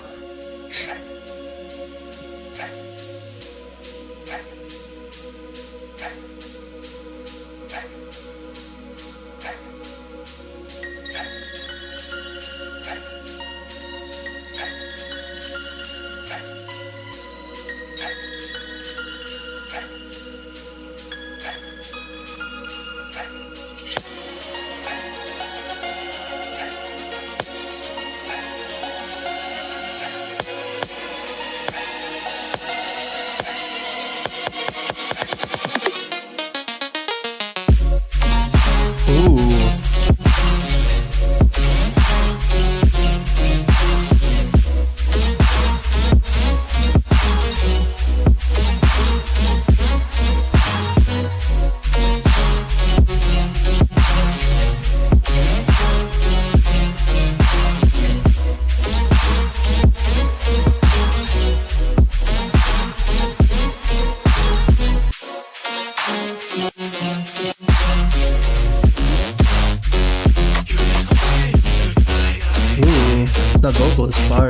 That vocal is fire.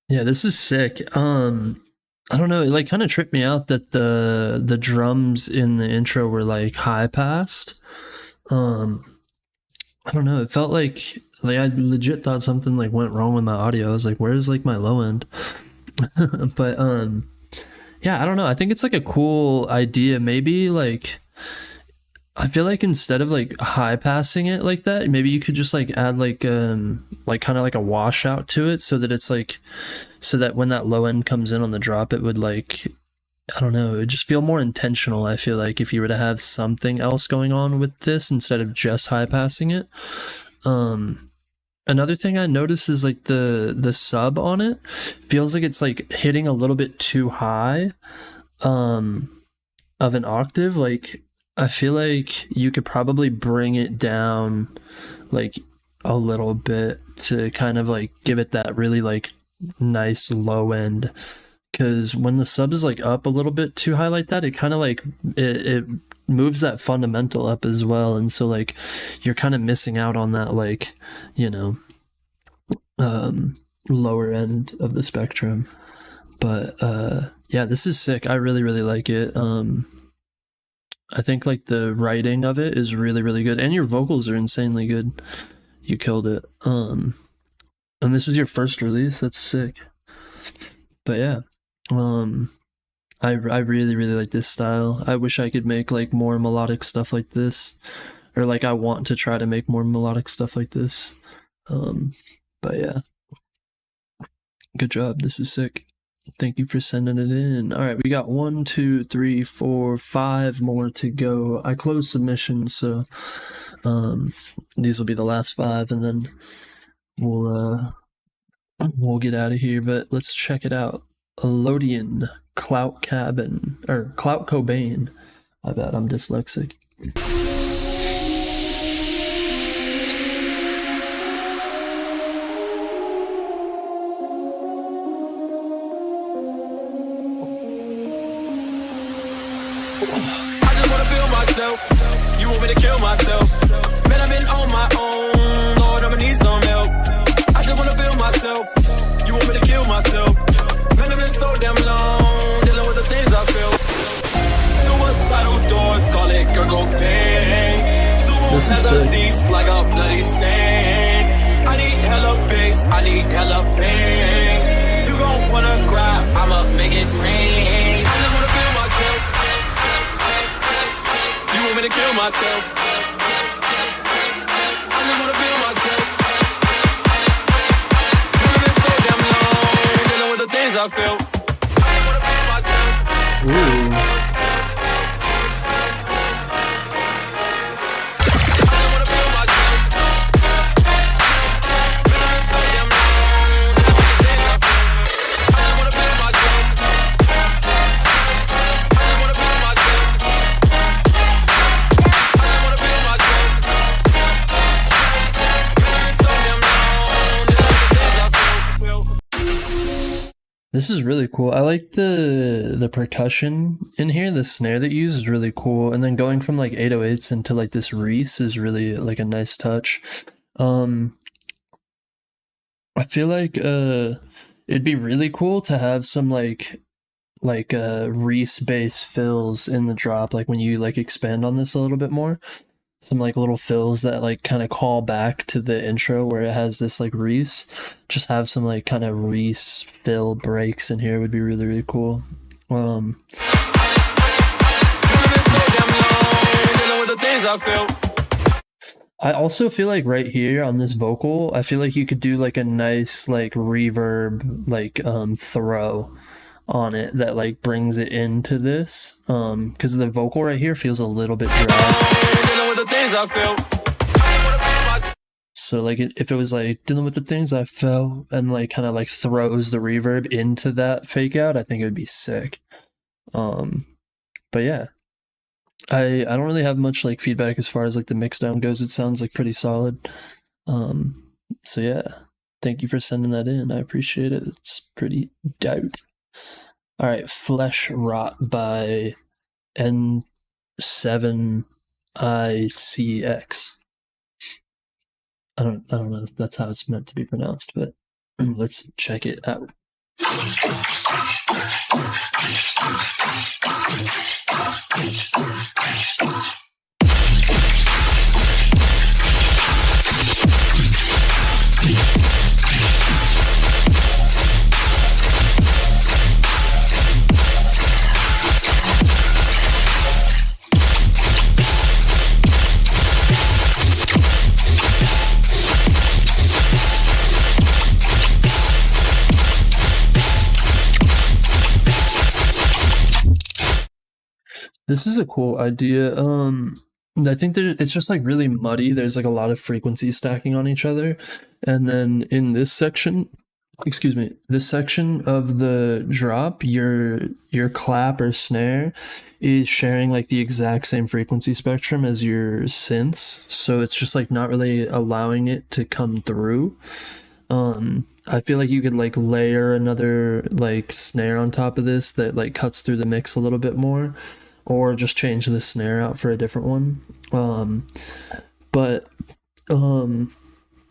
Yeah, this is sick. I don't know, it like kind of tripped me out that the drums in the intro were like high passed. I don't know, it felt like I legit thought something like went wrong with my audio. I was like, where's like my low end? But yeah, I don't know. I think it's like a cool idea. Maybe like I feel like instead of like high passing it like that, maybe you could just like add like kind of like a washout to it so that it's like, so that when that low end comes in on the drop, it would like, I don't know, it would just feel more intentional. I feel like if you were to have something else going on with this instead of just high passing it. Another thing I noticed is like the sub on it feels like it's like hitting a little bit too high of an octave. Like I feel like you could probably bring it down like a little bit to kind of like give it that really like nice low end, because when the sub is like up a little bit too high like that, it kind of like it moves that fundamental up as well, and so like you're kind of missing out on that like, you know, lower end of the spectrum. But yeah, this is sick. I really like it. I think like the writing of it is really good, and your vocals are insanely good. You killed it. And this is your first release. That's sick. But yeah, I really like this style. I wish I could make like more melodic stuff like this, or like I want to try to make more melodic stuff like this. But yeah, good job. This is sick. Thank you for sending it in. All right, we got 1, 2, 3, 4, 5 more to go. I closed submissions, so these will be the last 5, and then we'll get out of here. But let's check it out. Elodian, Clout Cabin, or Clout Cobain. I bet I'm dyslexic. I just wanna feel myself. You want me to kill myself? Man, I've been on my own. Lord, I'ma need some help. I just wanna feel myself. You want me to kill myself? Man, I've been so damn long dealing with the things I feel. Suicidal thoughts, call it Kirko pain. This is Suicidal sick. seats like a bloody stain. I need hella bass, I need hella pain. You gon' wanna cry, I'ma make it rain. I just wanna feel myself. You want me to kill myself? I just wanna feel myself. I've been so damn long dealing with the things I feel. I just wanna feel myself. Ooh. This is really cool. I like the percussion in here. The snare that you use is really cool. And then going from like 808s into like this Reese is really like a nice touch. I feel like it'd be really cool to have some like Reese bass fills in the drop, like when you like expand on this a little bit more. Some like little fills that like kind of call back to the intro where it has this like Reese. Just have some like kind of Reese fill breaks in here would be really, really cool. I also feel like right here on this vocal, I feel like you could do like a nice like reverb like throw on it that like brings it into this because the vocal right here feels a little bit dry. So like if it was like dealing with the things I felt and like kind of like throws the reverb into that fake out, I think it would be sick. But yeah, I don't really have much like feedback as far as like the mix down goes. It sounds like pretty solid. So yeah, thank you for sending that in. I appreciate it. It's pretty dope. All right, Flesh Rot by N7ICX. I don't know if that's how it's meant to be pronounced, but let's check it out. This is a cool idea. I think it's just like really muddy. There's like a lot of frequencies stacking on each other. And then in this section, this section of the drop, your clap or snare is sharing like the exact same frequency spectrum as your synths. So it's just like not really allowing it to come through. I feel like you could like layer another like snare on top of this that like cuts through the mix a little bit more, or just change the snare out for a different one.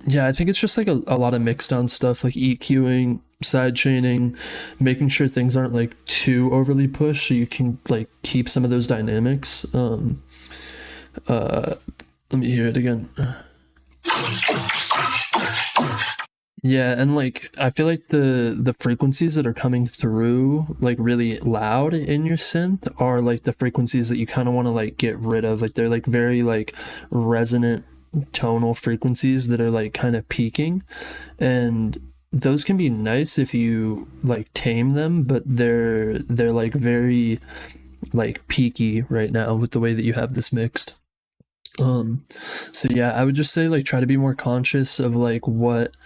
Yeah, I think it's just like a lot of mix down stuff, like EQing, side chaining, making sure things aren't like too overly pushed so you can like keep some of those dynamics. Let me hear it again. Yeah, and like I feel like the frequencies that are coming through like really loud in your synth are like the frequencies that you kind of want to like get rid of. Like they're like very like resonant tonal frequencies that are like kind of peaking, and those can be nice if you like tame them, but they're like very like peaky right now with the way that you have this mixed. So yeah, I would just say like try to be more conscious of like what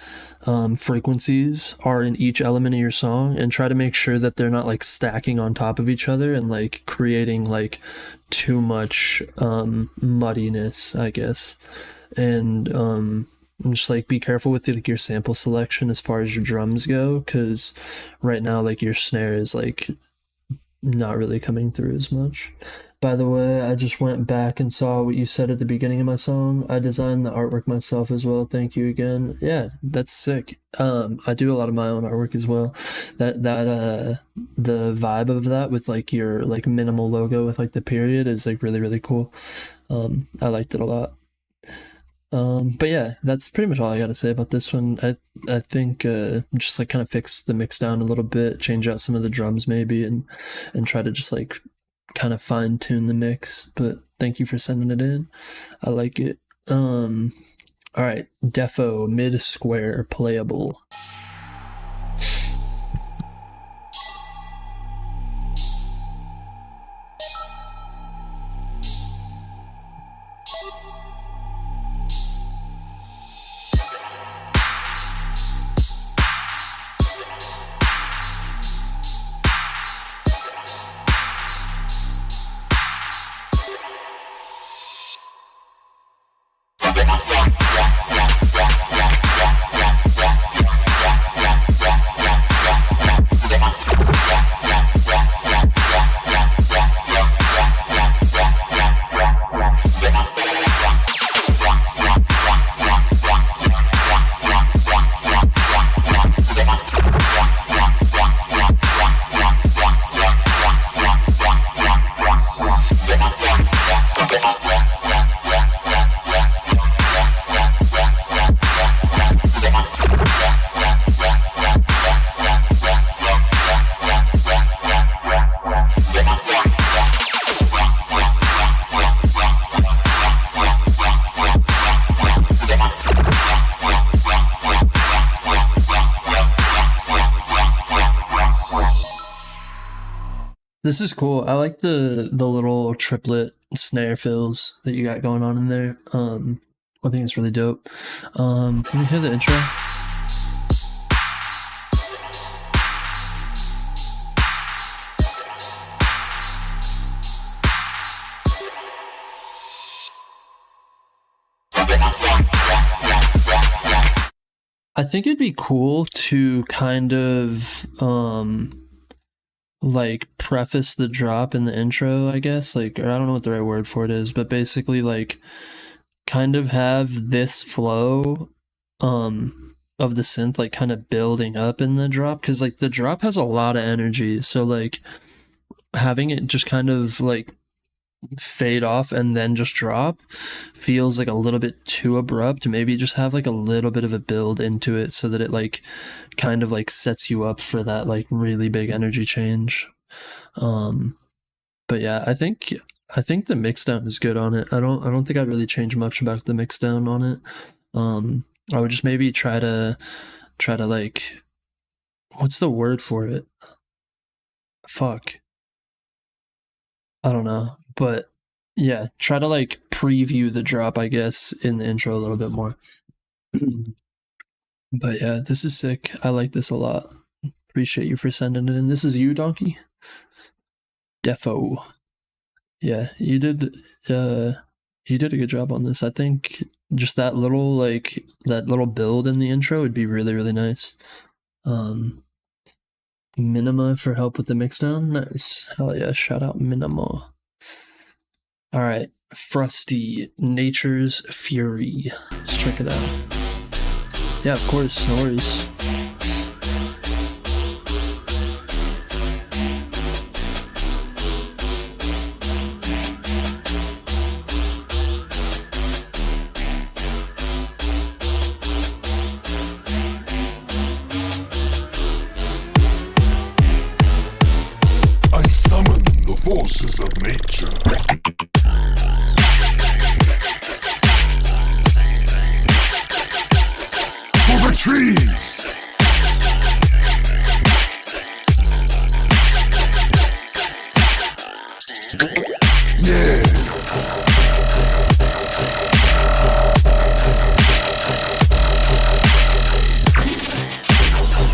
frequencies are in each element of your song, and try to make sure that they're not like stacking on top of each other and like creating like too much muddiness, I guess. And just like be careful with like your sample selection as far as your drums go, because right now like your snare is like not really coming through as much. by the way. I just went back and saw what you said at the beginning of my song. I designed the artwork myself as well. Thank you again. Yeah, that's sick. I do a lot of my own artwork as well. The vibe of that with like your like minimal logo with like the period is like really, really cool. I liked it a lot. But yeah, that's pretty much all I gotta say about this one. I think just like kind of fix the mix down a little bit, change out some of the drums maybe, and try to just like kind of fine tune the mix. But thank you for sending it in. I like it. All right, Defo mid square playable. This is cool. I like the little triplet snare fills that you got going on in there. I think it's really dope. Can we hear the intro? I think it'd be cool to kind of like preface the drop in the intro, I guess, like, or I don't know what the right word for it is, but basically like kind of have this flow of the synth like kind of building up in the drop, because like the drop has a lot of energy, so like having it just kind of like fade off and then just drop feels like a little bit too abrupt. Maybe just have like a little bit of a build into it so that it like kind of like sets you up for that like really big energy change. But yeah, I think the mix down is good on it. I don't think I'd really change much about the mix down on it. I would just maybe try to like, what's the word for it? Fuck, I don't know. But yeah, try to like preview the drop, I guess, in the intro a little bit more. But yeah, this is sick. I like this a lot. Appreciate you for sending it in. This is you, Donkey? Defo. Yeah, you did a good job on this. I think just that little build in the intro would be really, really nice. Minima for help with the mixdown. Nice. Hell yeah, shout out Minima. All right, Frosty, Nature's Fury. Let's check it out. Yeah, of course, no worries. I summon the forces of nature. For the trees! Yeah!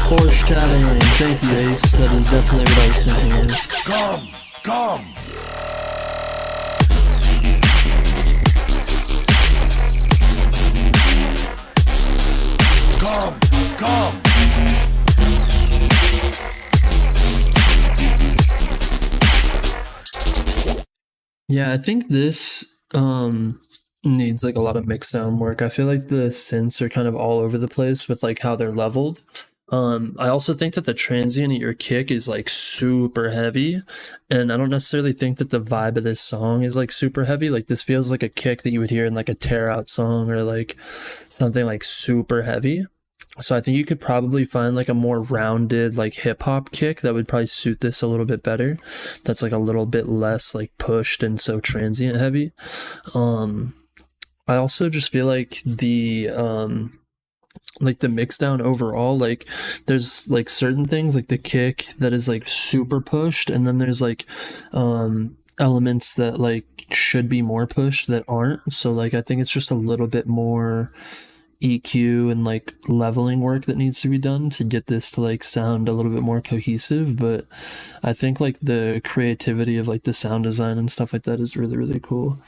Foreshadowing. Thank you, Ace. That is definitely what I was thinking of. Come! Come! Come! Come! Yeah, I think this needs like a lot of mix down work. I feel like the synths are kind of all over the place with like how they're leveled. I also think that the transient at your kick is like super heavy, and I don't necessarily think that the vibe of this song is like super heavy. Like this feels like a kick that you would hear in like a tear out song or like something like super heavy. So I think you could probably find like a more rounded like hip hop kick that would probably suit this a little bit better. That's like a little bit less like pushed and so transient heavy. Um I also just feel like the mix down overall, like there's like certain things like the kick that is like super pushed, and then there's like elements that like should be more pushed that aren't. So like I think it's just a little bit more EQ and like leveling work that needs to be done to get this to like sound a little bit more cohesive. But I think like the creativity of like the sound design and stuff like that is really, really cool.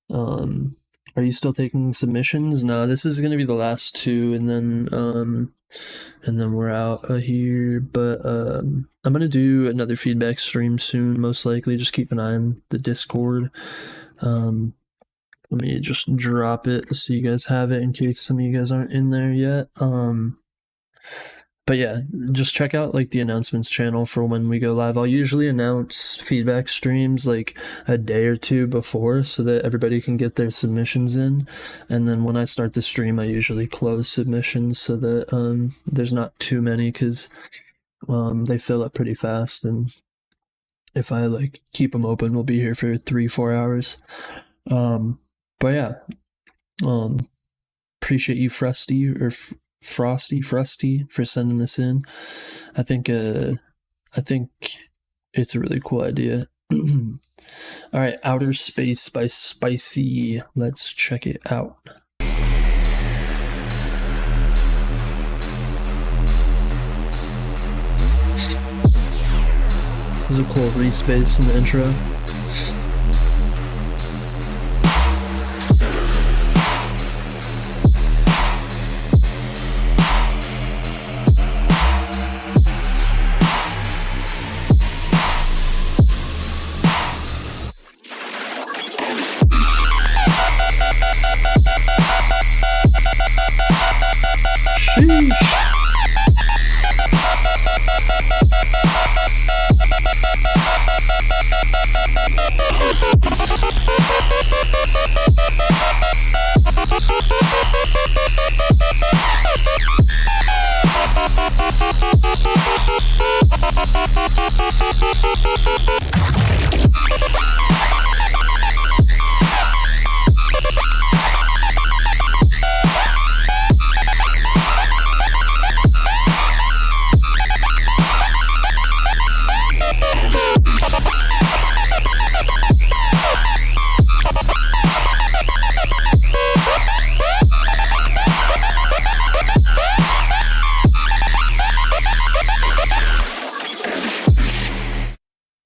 Um, are you still taking submissions? No, this is gonna be the last two, and then we're out of here. But I'm gonna do another feedback stream soon, most likely. Just keep an eye on the Discord. Um, Let me just drop it so you guys have it in case some of you guys aren't in there yet. But yeah, just check out like the announcements channel for when we go live. I'll usually announce feedback streams like a day or two before so that everybody can get their submissions in. And then when I start the stream, I usually close submissions so that there's not too many, because they fill up pretty fast. And if I like keep them open, we'll be here for 3-4 hours. But yeah, appreciate you, Frosty, or Frosty, for sending this in. I think it's a really cool idea. All right, Outer Space by Spicy. Let's check it out. There's a cool re-space in the intro. Sheesh.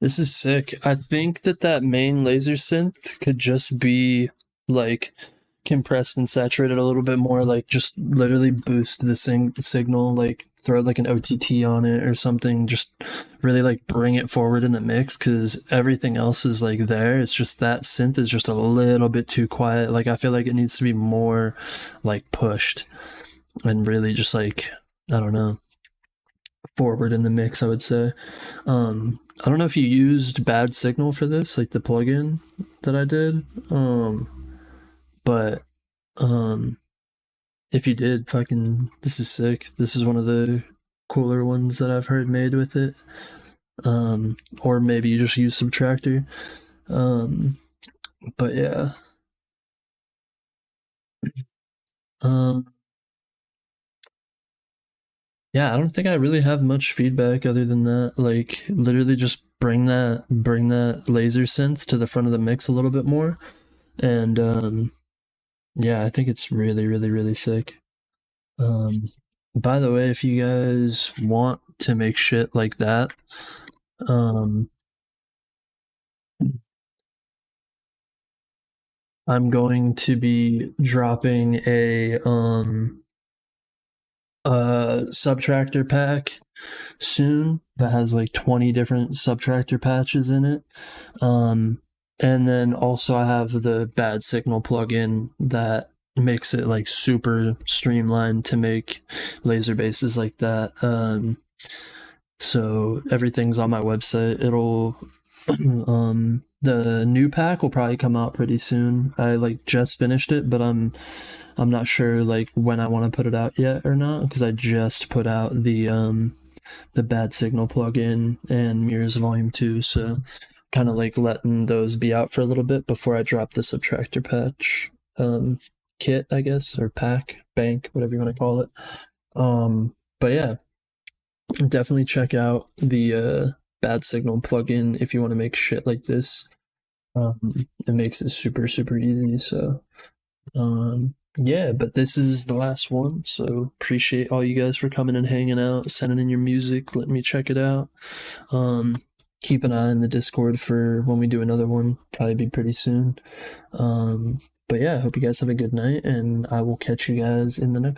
This is sick. I think that main laser synth could just be like compressed and saturated a little bit more, like just literally boost the signal, like throw like an OTT on it or something, just really like bring it forward in the mix, because everything else is like there. It's just that synth is just a little bit too quiet. Like I feel like it needs to be more like pushed and really just like, I don't know, forward in the mix, I would say. I don't know if you used Bad Signal for this, like the plugin that I did. But if you did, fucking, this is sick. This is one of the cooler ones that I've heard made with it. Or maybe you just use Subtractor. But yeah. Yeah, I don't think I really have much feedback other than that. Like literally just bring that laser synth to the front of the mix a little bit more. And yeah, I think it's really, really, really sick. By the way, if you guys want to make shit like that, I'm going to be dropping a subtractor pack soon that has like 20 different subtractor patches in it. And then also I have the bad signal plugin that makes it like super streamlined to make laser bases like that. So everything's on my website. It'll the new pack will probably come out pretty soon. I like just finished it, but I'm not sure like when I want to put it out yet or not, because I just put out the bad signal plugin and mirrors volume 2, so kind of like letting those be out for a little bit before I drop the subtractor patch kit, I guess, or pack, bank, whatever you want to call it. But yeah, definitely check out the bad signal plugin if you want to make shit like this. It makes it super easy. So yeah, but this is the last one, so appreciate all you guys for coming and hanging out, sending in your music, letting me check it out. Keep an eye on the Discord for when we do another one, probably be pretty soon. But yeah, I hope you guys have a good night, and I will catch you guys in the next